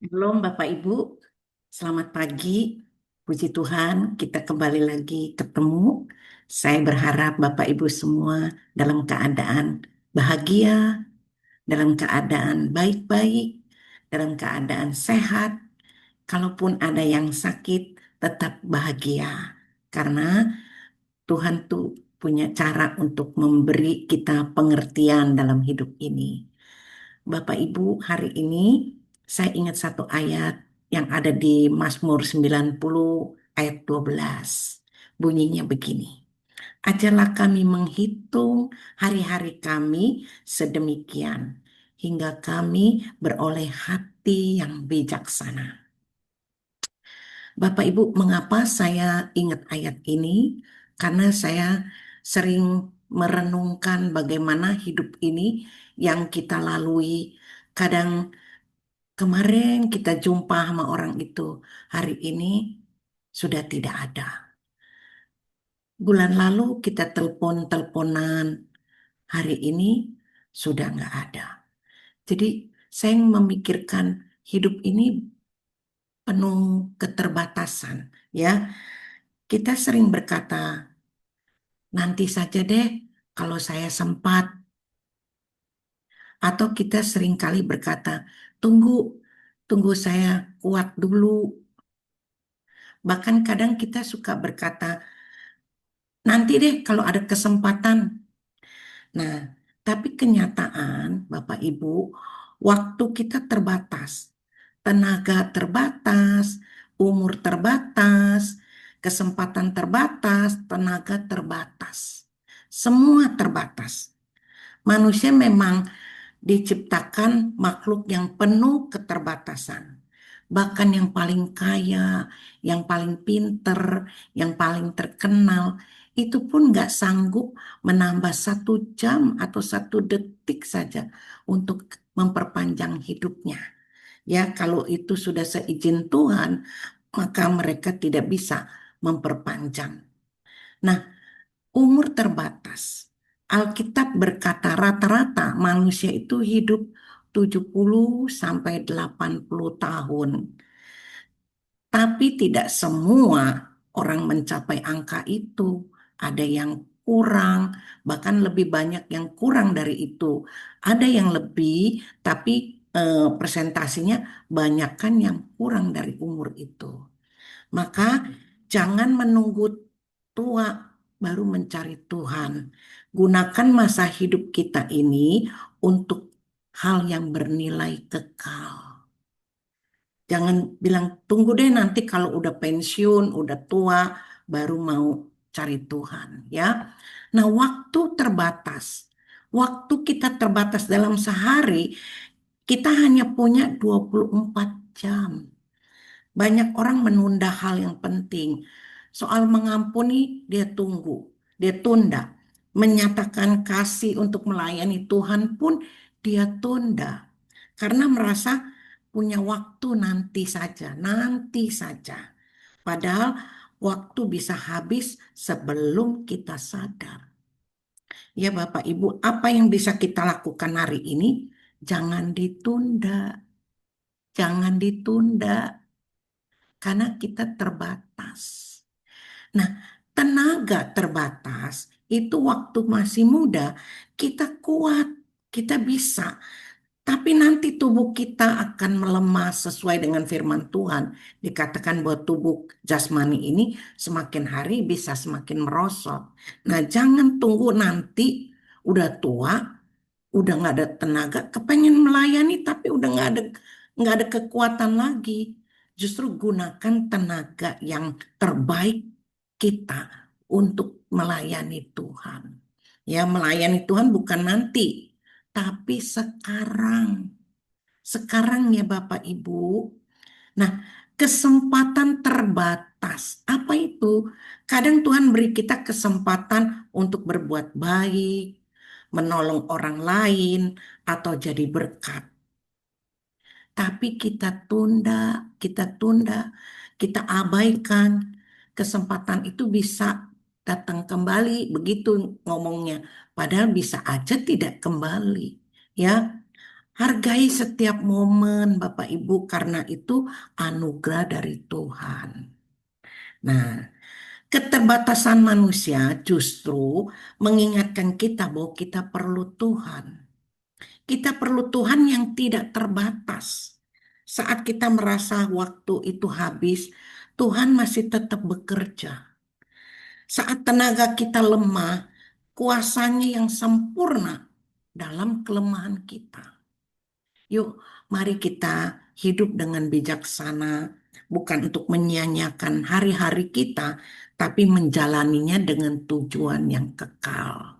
Belum, Bapak Ibu. Selamat pagi. Puji Tuhan, kita kembali lagi ketemu. Saya berharap Bapak Ibu semua dalam keadaan bahagia, dalam keadaan baik-baik, dalam keadaan sehat. Kalaupun ada yang sakit, tetap bahagia. Karena Tuhan tuh punya cara untuk memberi kita pengertian dalam hidup ini. Bapak Ibu, hari ini saya ingat satu ayat yang ada di Mazmur 90 ayat 12. Bunyinya begini. Ajarlah kami menghitung hari-hari kami sedemikian hingga kami beroleh hati yang bijaksana. Bapak Ibu, mengapa saya ingat ayat ini? Karena saya sering merenungkan bagaimana hidup ini yang kita lalui. Kadang kemarin kita jumpa sama orang itu, hari ini sudah tidak ada. Bulan lalu kita telepon-teleponan, hari ini sudah nggak ada. Jadi saya memikirkan hidup ini penuh keterbatasan, ya. Kita sering berkata, nanti saja deh kalau saya sempat. Atau kita sering kali berkata, tunggu, tunggu saya kuat dulu. Bahkan kadang kita suka berkata, nanti deh kalau ada kesempatan. Nah, tapi kenyataan Bapak Ibu, waktu kita terbatas, tenaga terbatas, umur terbatas, kesempatan terbatas, tenaga terbatas. Semua terbatas. Manusia memang diciptakan makhluk yang penuh keterbatasan. Bahkan yang paling kaya, yang paling pinter, yang paling terkenal, itu pun nggak sanggup menambah 1 jam atau 1 detik saja untuk memperpanjang hidupnya. Ya, kalau itu sudah seizin Tuhan, maka mereka tidak bisa memperpanjang. Nah, umur terbatas. Alkitab berkata rata-rata manusia itu hidup 70 sampai 80 tahun. Tapi tidak semua orang mencapai angka itu. Ada yang kurang, bahkan lebih banyak yang kurang dari itu. Ada yang lebih, tapi presentasinya banyak kan yang kurang dari umur itu. Maka jangan menunggu tua baru mencari Tuhan. Gunakan masa hidup kita ini untuk hal yang bernilai kekal. Jangan bilang tunggu deh nanti kalau udah pensiun, udah tua, baru mau cari Tuhan, ya. Nah, waktu terbatas. Waktu kita terbatas dalam sehari, kita hanya punya 24 jam. Banyak orang menunda hal yang penting. Soal mengampuni, dia tunggu, dia tunda. Menyatakan kasih untuk melayani Tuhan pun dia tunda. Karena merasa punya waktu nanti saja, nanti saja. Padahal waktu bisa habis sebelum kita sadar. Ya Bapak Ibu, apa yang bisa kita lakukan hari ini? Jangan ditunda, jangan ditunda karena kita terbatas. Nah, tenaga terbatas itu waktu masih muda, kita kuat, kita bisa. Tapi nanti tubuh kita akan melemah sesuai dengan firman Tuhan. Dikatakan bahwa tubuh jasmani ini semakin hari bisa semakin merosot. Nah, jangan tunggu nanti udah tua, udah nggak ada tenaga, kepengen melayani tapi udah nggak ada kekuatan lagi. Justru gunakan tenaga yang terbaik kita untuk melayani Tuhan. Ya, melayani Tuhan bukan nanti, tapi sekarang. Sekarang ya Bapak Ibu. Nah, kesempatan terbatas. Apa itu? Kadang Tuhan beri kita kesempatan untuk berbuat baik, menolong orang lain, atau jadi berkat. Tapi kita tunda, kita abaikan. Kesempatan itu bisa datang kembali, begitu ngomongnya. Padahal bisa aja tidak kembali. Ya, Hargai setiap momen Bapak Ibu karena itu anugerah dari Tuhan. Nah, keterbatasan manusia justru mengingatkan kita bahwa kita perlu Tuhan. Kita perlu Tuhan yang tidak terbatas. Saat kita merasa waktu itu habis, Tuhan masih tetap bekerja. Saat tenaga kita lemah, kuasanya yang sempurna dalam kelemahan kita. Yuk, mari kita hidup dengan bijaksana, bukan untuk menyia-nyiakan hari-hari kita, tapi menjalaninya dengan tujuan yang kekal.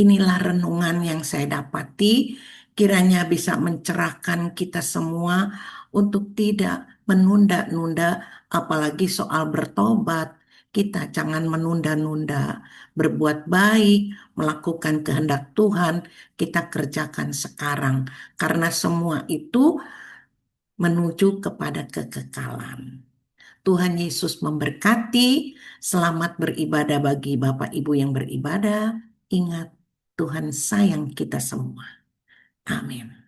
Inilah renungan yang saya dapati, kiranya bisa mencerahkan kita semua untuk tidak menunda-nunda, apalagi soal bertobat. Kita jangan menunda-nunda, berbuat baik, melakukan kehendak Tuhan, kita kerjakan sekarang, karena semua itu menuju kepada kekekalan. Tuhan Yesus memberkati. Selamat beribadah bagi Bapak Ibu yang beribadah. Ingat, Tuhan sayang kita semua. Amin.